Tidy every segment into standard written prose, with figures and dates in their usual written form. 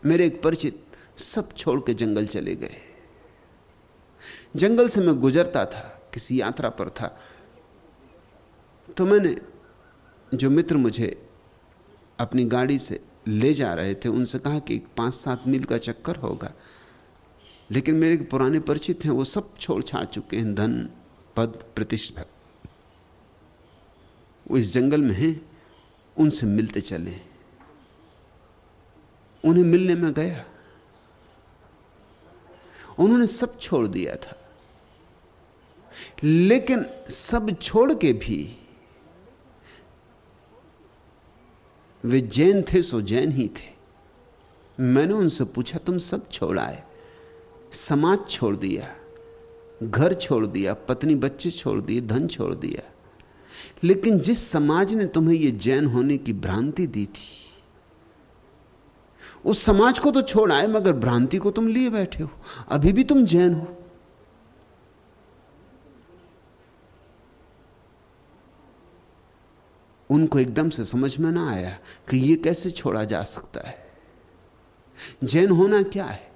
मेरे एक परिचित सब छोड़ के जंगल चले गए। जंगल से मैं गुजरता था, किसी यात्रा पर था, तो मैंने जो मित्र मुझे अपनी गाड़ी से ले जा रहे थे उनसे कहा कि 5-7 मील का चक्कर होगा। लेकिन मेरे पुराने परिचित हैं, वो सब छोड़ छाड़ चुके हैं, धन पद प्रतिष्ठा, वो इस जंगल में हैं, उनसे मिलते चले। उन्हें मिलने में गया, उन्होंने सब छोड़ दिया था, लेकिन सब छोड़ के भी वे जैन थे, सो जैन ही थे। मैंने उनसे पूछा, तुम सब छोड़ आए, समाज छोड़ दिया, घर छोड़ दिया, पत्नी बच्चे छोड़ दिए, धन छोड़ दिया, लेकिन जिस समाज ने तुम्हें यह जैन होने की भ्रांति दी थी, उस समाज को तो छोड़ आए, मगर भ्रांति को तुम लिए बैठे हो, अभी भी तुम जैन हो। उनको एकदम से समझ में ना आया कि यह कैसे छोड़ा जा सकता है। जैन होना क्या है?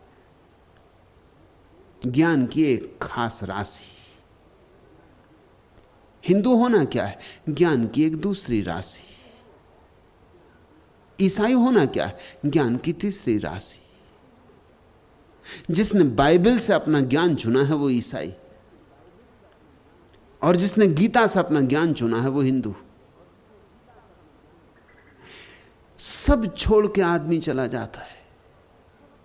ज्ञान की एक खास राशि। हिंदू होना क्या है? ज्ञान की एक दूसरी राशि। ईसाई होना क्या है? ज्ञान की तीसरी राशि। जिसने बाइबल से अपना ज्ञान चुना है वो ईसाई, और जिसने गीता से अपना ज्ञान चुना है वो हिंदू। सब छोड़ के आदमी चला जाता है।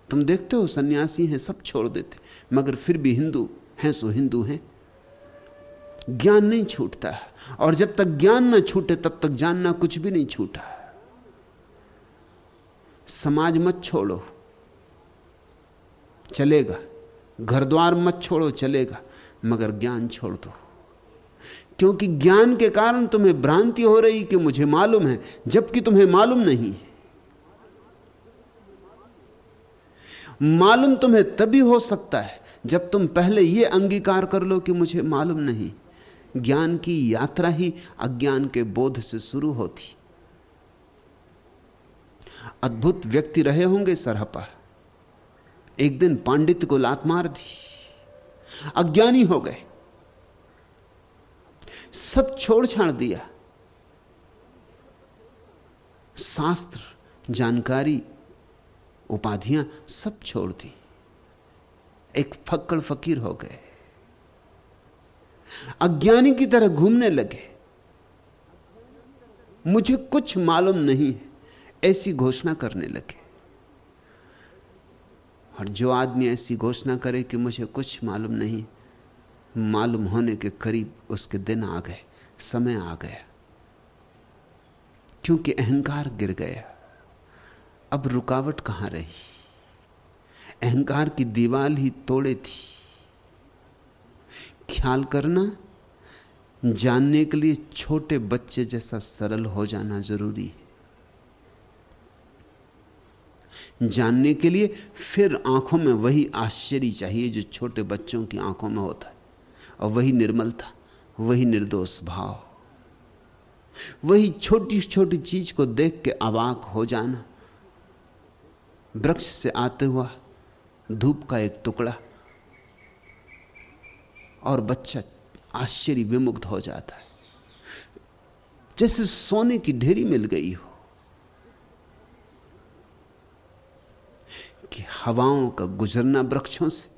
तुम देखते हो सन्यासी हैं, सब छोड़ देते, मगर फिर भी हिंदू हैं सो हिंदू हैं। ज्ञान नहीं छूटता, और जब तक ज्ञान ना छूटे तब तक जानना कुछ भी नहीं छूटा। समाज मत छोड़ो, चलेगा। घर द्वार मत छोड़ो, चलेगा, मगर ज्ञान छोड़ दो। क्योंकि ज्ञान के कारण तुम्हें भ्रांति हो रही कि मुझे मालूम है, जबकि तुम्हें मालूम नहीं। मालूम तुम्हें तभी हो सकता है जब तुम पहले यह अंगीकार कर लो कि मुझे मालूम नहीं। ज्ञान की यात्रा ही अज्ञान के बोध से शुरू होती। अद्भुत व्यक्ति रहे होंगे सरहपा, एक दिन पांडित्य को लात मार दी, अज्ञानी हो गए, सब छोड़ छाड़ दिया, शास्त्र, जानकारी, उपाधियां सब छोड़ दी, एक फक्कड़ फकीर हो गए, अज्ञानी की तरह घूमने लगे। मुझे कुछ मालूम नहीं, ऐसी घोषणा करने लगे। और जो आदमी ऐसी घोषणा करे कि मुझे कुछ मालूम नहीं, मालूम होने के करीब उसके दिन आ गए, समय आ गया, क्योंकि अहंकार गिर गया। अब रुकावट कहां रही? अहंकार की दीवार ही तोड़े थी। ख्याल करना, जानने के लिए छोटे बच्चे जैसा सरल हो जाना जरूरी है। जानने के लिए फिर आंखों में वही आश्चर्य चाहिए जो छोटे बच्चों की आंखों में होता है, और वही निर्मलता, वही निर्दोष भाव, वही छोटी छोटी चीज को देख के अवाक हो जाना। वृक्ष से आते हुआ धूप का एक टुकड़ा, और बच्चा आश्चर्य विमुग्ध हो जाता है, जैसे सोने की ढेरी मिल गई हो। कि हवाओं का गुजरना वृक्षों से,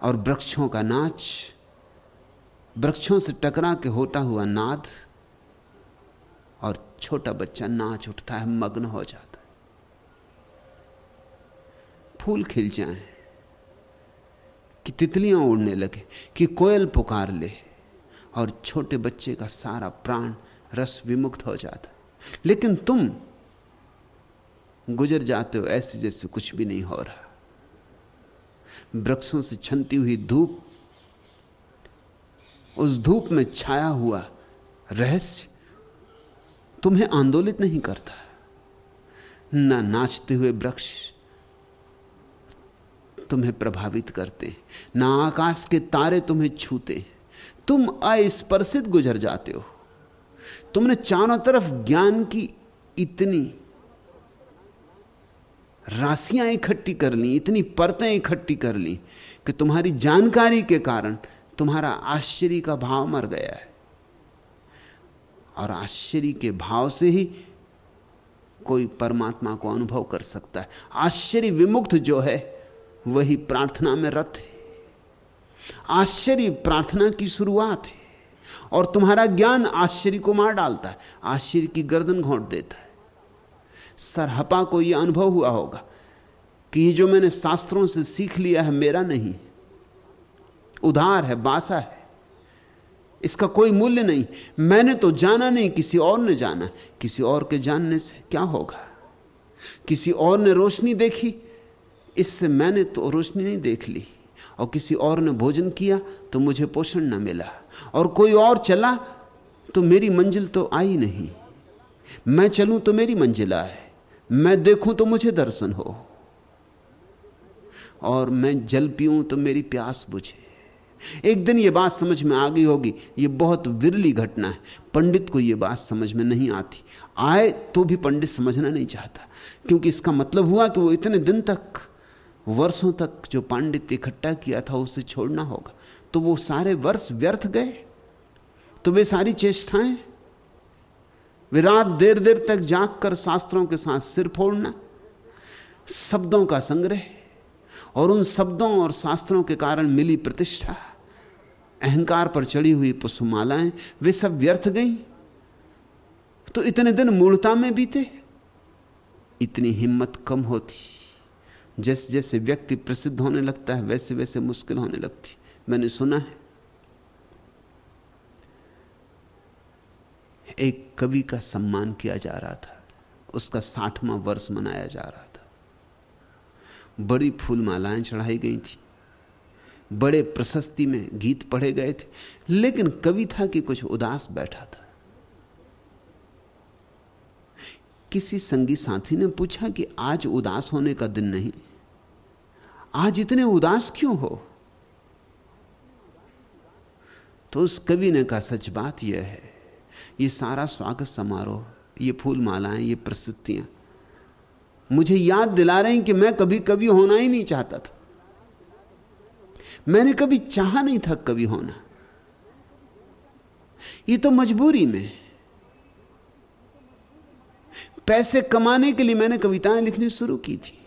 और वृक्षों का नाच, वृक्षों से टकरा के होता हुआ नाद, और छोटा बच्चा नाच उठता है, मग्न हो जाता है। फूल खिल जाएं, कि तितलियां उड़ने लगे, कि कोयल पुकार ले, और छोटे बच्चे का सारा प्राण रस विमुक्त हो जाता है। लेकिन तुम गुजर जाते हो ऐसे जैसे कुछ भी नहीं हो रहा। वृक्षों से छनती हुई धूप, उस धूप में छाया हुआ रहस्य तुम्हें आंदोलित नहीं करता। ना नाचते हुए वृक्ष तुम्हें प्रभावित करते, ना आकाश के तारे तुम्हें छूते। तुम अस्पर्शित गुजर जाते हो। तुमने चारों तरफ ज्ञान की इतनी राशियां इकट्ठी कर ली, इतनी परतें इकट्ठी कर ली कि तुम्हारी जानकारी के कारण तुम्हारा आश्चर्य का भाव मर गया है। और आश्चर्य के भाव से ही कोई परमात्मा को अनुभव कर सकता है। आश्चर्य विमुक्त जो है वही प्रार्थना में रत है। आश्चर्य प्रार्थना की शुरुआत है और तुम्हारा ज्ञान आश्चर्य को मार डालता है, आश्चर्य की गर्दन घोंट देता है। सरहपा को यह अनुभव हुआ होगा कि ये जो मैंने शास्त्रों से सीख लिया है मेरा नहीं, उधार है, बासा है, इसका कोई मूल्य नहीं। मैंने तो जाना नहीं, किसी और ने जाना। किसी और के जानने से क्या होगा? किसी और ने रोशनी देखी, इससे मैंने तो रोशनी नहीं देख ली। और किसी और ने भोजन किया तो मुझे पोषण न मिला। और कोई और चला तो मेरी मंजिल तो आई नहीं। मैं चलूं तो मेरी मंजिल आए, मैं देखूं तो मुझे दर्शन हो, और मैं जल पीऊं तो मेरी प्यास बुझे। एक दिन यह बात समझ में आ गई होगी। यह बहुत विरली घटना है। पंडित को यह बात समझ में नहीं आती, आए तो भी पंडित समझना नहीं चाहता, क्योंकि इसका मतलब हुआ कि वो इतने दिन तक, वर्षों तक जो पांडित्य इकट्ठा किया था उसे छोड़ना होगा। तो वो सारे वर्ष व्यर्थ गए, तो वे सारी चेष्टाएं, वे रात देर देर तक जाग कर शास्त्रों के साथ सिर फोड़ना, शब्दों का संग्रह, और उन शब्दों और शास्त्रों के कारण मिली प्रतिष्ठा, अहंकार पर चढ़ी हुई पुष्पमालाएं, वे सब व्यर्थ गईं। तो इतने दिन मूढ़ता में बीते। इतनी हिम्मत कम होती। जैसे जैसे व्यक्ति प्रसिद्ध होने लगता है वैसे वैसे मुश्किल होने लगती। मैंने सुना है एक कवि का सम्मान किया जा रहा था, उसका 60वां वर्ष मनाया जा रहा था। बड़ी फूलमालाएं चढ़ाई गई थी, बड़े प्रशस्ति में गीत पढ़े गए थे, लेकिन कवि था कि कुछ उदास बैठा था। किसी संगी साथी ने पूछा कि आज उदास होने का दिन नहीं, आज इतने उदास क्यों हो? तो उस कवि ने कहा, सच बात यह है, ये सारा स्वागत समारोह, ये फूलमालाएं, ये प्रस्तुतियां मुझे याद दिला रही कि मैं कभी कवि होना ही नहीं चाहता था। मैंने कभी चाहा नहीं था कवि होना। ये तो मजबूरी में, पैसे कमाने के लिए मैंने कविताएं लिखनी शुरू की थी।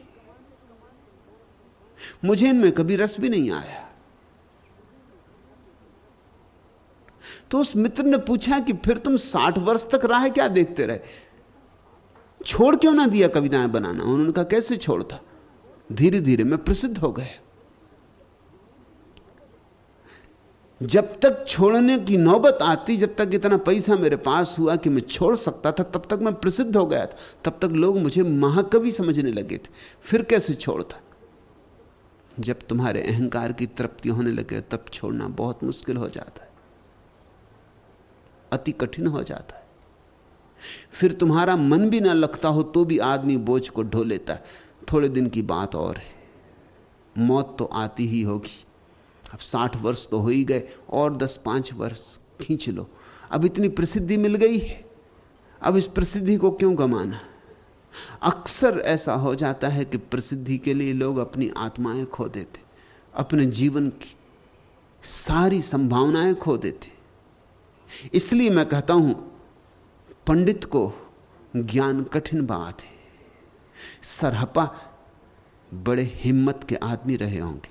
मुझे इनमें कभी रस भी नहीं आया। तो उस मित्र ने पूछा कि फिर तुम 60 वर्ष तक राह क्या देखते रहे, छोड़ क्यों ना दिया कविताएं बनाना? उन्होंने कहा, कैसे छोड़ता, धीरे धीरे मैं प्रसिद्ध हो गया। जब तक छोड़ने की नौबत आती, जब तक इतना पैसा मेरे पास हुआ कि मैं छोड़ सकता था, तब तक मैं प्रसिद्ध हो गया था, तब तक लोग मुझे महाकवि समझने लगे थे। फिर कैसे छोड़ता? जब तुम्हारे अहंकार की तृप्ति होने लगे तब छोड़ना बहुत मुश्किल हो जाता है, अति कठिन हो जाता है। फिर तुम्हारा मन भी ना लगता हो तो भी आदमी बोझ को ढो लेता है। थोड़े दिन की बात और है, मौत तो आती ही होगी। अब 60 वर्ष तो हो ही गए, और 10-5 वर्ष खींच लो। अब इतनी प्रसिद्धि मिल गई है, अब इस प्रसिद्धि को क्यों गंवाना? अक्सर ऐसा हो जाता है कि प्रसिद्धि के लिए लोग अपनी आत्माएं खो देते, अपने जीवन की सारी संभावनाएं खो देते। इसलिए मैं कहता हूं, पंडित को ज्ञान कठिन बात है। सरहपा बड़े हिम्मत के आदमी रहे होंगे,